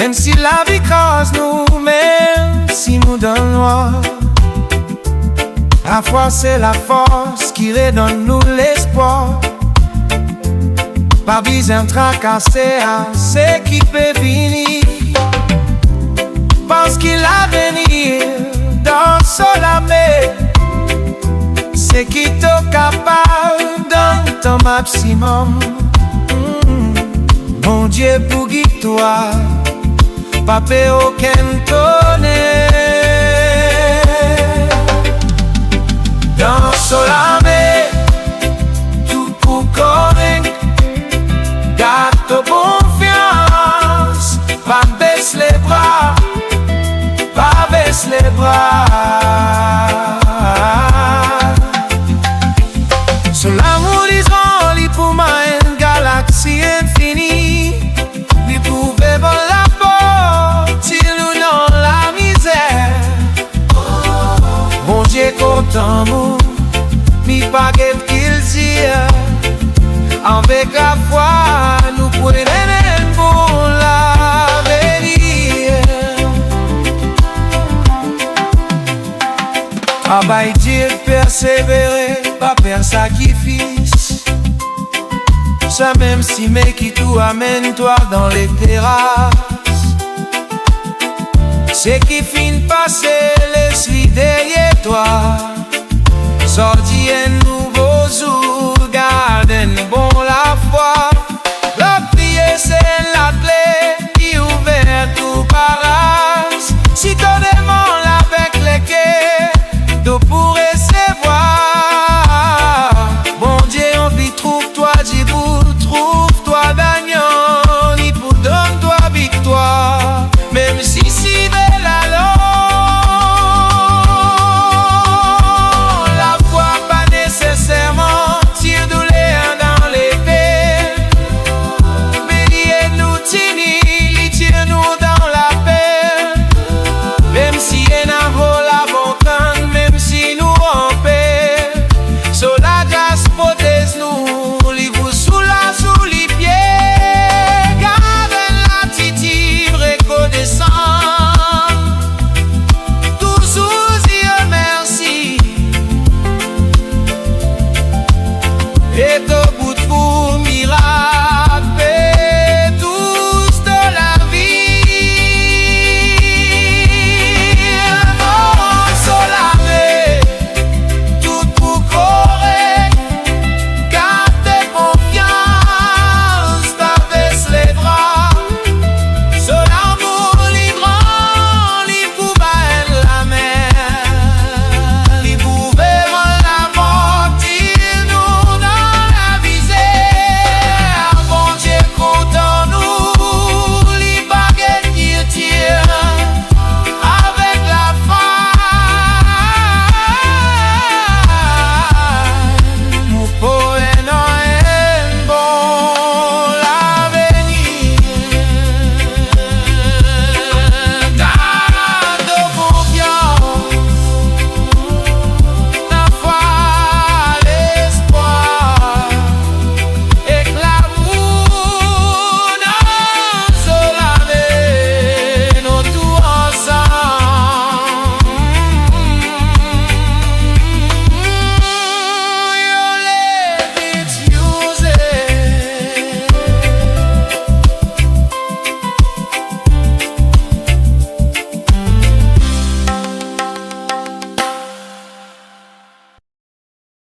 Même si la vie crase nous, même si nous donne noir, la foi c'est la force qui redonne nous l'espoir. Pas besoin tracasser à ce qui peut venir, parce qu'il a venir dans son âme, c'est qui t'est capable dans ton maximum. Mon Dieu pour guider toi, pas aucun tonnerre. Dans son âme, tout pour convaincre. Garde ta confiance, pas baisse les bras, pas baisse les bras. Sur l'amour disant, il pour moi une galaxie infinie, il pouvait voir la porte, il nous dans la misère. Bon Dieu content nous, mi pas qu'il dit. Avec la foi, nous prenons pour l'avenir. Travail Dieu, persévérer, pas faire sacrifice. Ça même si mais qui tout amène toi dans les terrasses. C'est qui finit passer, laisse-lui derrière toi. Sorti un nouveau jour, garde un bon